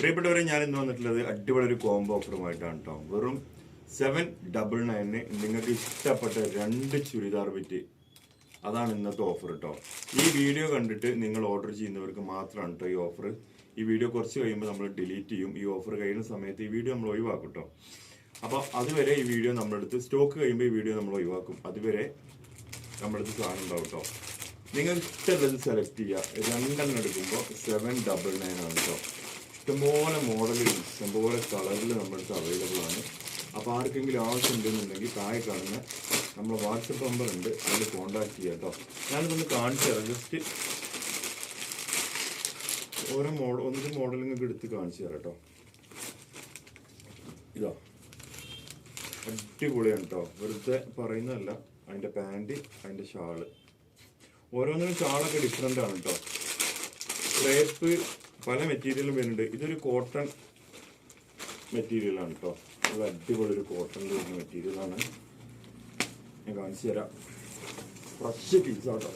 പ്രിയപ്പെട്ടവരെ, ഞാൻ ഇന്ന് വന്നിട്ടുള്ളത് അടിപൊളി ഒരു കോംബോ ഓഫറുമായിട്ടാണ് കേട്ടോ. വെറും 799 നിങ്ങൾക്ക് ഇഷ്ടപ്പെട്ട 2 ചുരിദാർ ബിറ്റ്, അതാണ് ഇന്നത്തെ ഓഫർ കേട്ടോ. ഈ വീഡിയോ കണ്ടിട്ട് നിങ്ങൾ ഓർഡർ ചെയ്യുന്നവർക്ക് മാത്രമാണ് കേട്ടോ ഈ ഓഫർ. ഈ വീഡിയോ കുറച്ച് കഴിയുമ്പോൾ നമ്മൾ ഡിലീറ്റ് ചെയ്യും. ഈ ഓഫർ കഴിയുന്ന സമയത്ത് ഈ വീഡിയോ നമ്മൾ ഒഴിവാക്കും കേട്ടോ. അപ്പോൾ അതുവരെ ഈ വീഡിയോ നമ്മളെടുത്ത് സ്റ്റോക്ക് കഴിയുമ്പോൾ ഈ വീഡിയോ നമ്മൾ ഒഴിവാക്കും. അതുവരെ നമ്മളെടുത്ത് സാധനം ഉണ്ടാവും കേട്ടോ. നിങ്ങൾ ഇഷ്ടമുള്ളത് സെലക്ട് ചെയ്യുക. 2 എടുക്കുമ്പോൾ 799 ആണ് കേട്ടോ. ഇഷ്ടംപോലെ മോഡലുകൾ, ഇഷ്ടംപോലെ കളറിൽ നമ്മുടെ അടുത്ത് അവൈലബിൾ ആണ്. അപ്പോൾ ആർക്കെങ്കിലും ആവശ്യമുണ്ടെന്നുണ്ടെങ്കിൽ താഴെ കാണുന്ന നമ്മുടെ വാട്സപ്പ് നമ്പർ ഉണ്ട്, അതിൽ കോൺടാക്ട് ചെയ്യുക കേട്ടോ. ഞാനിതൊന്ന് കാണിച്ചു തരാം. ജസ്റ്റ് ഓരോ മോഡൽ നിങ്ങൾക്ക് എടുത്ത് കാണിച്ചു തരാം കേട്ടോ. ഇതാ അടിപൊളിയാണ് കേട്ടോ. വെറുതെ പറയുന്നതല്ല. അതിൻ്റെ പാൻറ്, അതിൻ്റെ ഷാള്, ഓരോന്നിനും ഷാളൊക്കെ ഡിഫറെൻ്റ് ആണ് കേട്ടോ. ക്രേപ്പ് പല മെറ്റീരിയലും വരുന്നുണ്ട്. ഇതൊരു കോട്ടൺ മെറ്റീരിയലാണ് കേട്ടോ. ഇത് അടിപൊളി ഒരു കോട്ടണിൽ വരുന്ന മെറ്റീരിയലാണ്. ഞാൻ കാണിച്ചു തരാം. ഫ്രഷ് പീസാട്ടോ.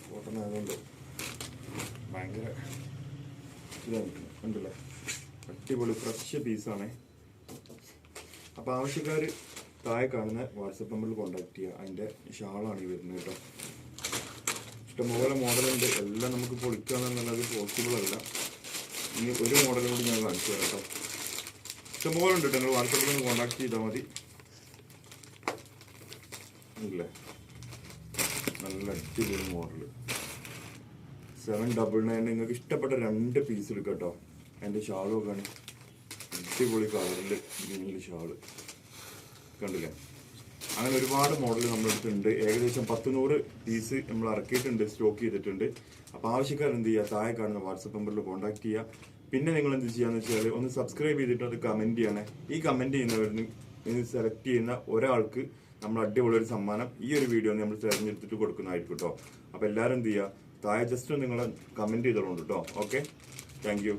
കോട്ടൺ ആയതുകൊണ്ട് ഭയങ്കര ഇതാണ് ഉണ്ടല്ലേ. അടിപൊളി ഫ്രഷ് പീസാണ്. അപ്പോൾ ആവശ്യക്കാർ താഴെ കാണുന്ന വാട്സപ്പ് നമ്പറിൽ കോൺടാക്ട് ചെയ്യുക. അതിൻ്റെ ഷാളാണ് ഈ വരുന്നത് കേട്ടോ. ഇഷ്ടംപോലെ മോഡലുണ്ട്. എല്ലാം നമുക്ക് പൊളിക്കാന്നുള്ളത് പോസിബിൾ അല്ല. ഇനി ഒരു മോഡലും കൂടി ഞാൻ കാണിച്ചു തരാം കേട്ടോ. ഇഷ്ടംപോലെ ഉണ്ട് കേട്ടോ. നിങ്ങൾ വാട്സപ്പിൽ നിന്ന് കോൺടാക്ട് ചെയ്താൽ മതി. ഇല്ലേ, നല്ല അടിപൊളി മോഡല് 799. നിങ്ങൾക്ക് ഇഷ്ടപ്പെട്ട 2 പീസ് എടുക്കാം കേട്ടോ. അതിൻ്റെ ഷാളും ഒക്കെ ആണ് അടിപൊളി കളറിൽ ഗ്രീനിൽ ഷാള് കണ്ടില്ലേ. അങ്ങനെ ഒരുപാട് മോഡൽ നമ്മുടെ അടുത്തുണ്ട്. ഏകദേശം 100 പീസ് നമ്മൾ ഇറക്കിയിട്ടുണ്ട്, സ്റ്റോക്ക് ചെയ്തിട്ടുണ്ട്. അപ്പോൾ ആവശ്യക്കാർ എന്ത് ചെയ്യുക, താഴെ കാണുന്ന വാട്സപ്പ് നമ്പറിൽ കോൺടാക്ട് ചെയ്യുക. പിന്നെ നിങ്ങൾ എന്ത് ചെയ്യാന്ന് വെച്ചാൽ ഒന്ന് സബ്സ്ക്രൈബ് ചെയ്തിട്ട് അത് കമൻറ്റ് ചെയ്യണേ. ഈ കമൻറ്റ് ചെയ്യുന്നവരിൽ സെലക്ട് ചെയ്യുന്ന ഒരാൾക്ക് നമ്മൾ അടിപൊളി ഒരു സമ്മാനം ഈ ഒരു വീഡിയോ നമ്മൾ തിരഞ്ഞെടുത്തിട്ട് കൊടുക്കുന്നതായിരിക്കും കേട്ടോ. അപ്പോൾ എല്ലാവരും എന്ത് ചെയ്യുക, താഴെ ജസ്റ്റ് നിങ്ങൾ കമൻറ്റ് ചെയ്തോളൂ കേട്ടോ. Okay, thank you.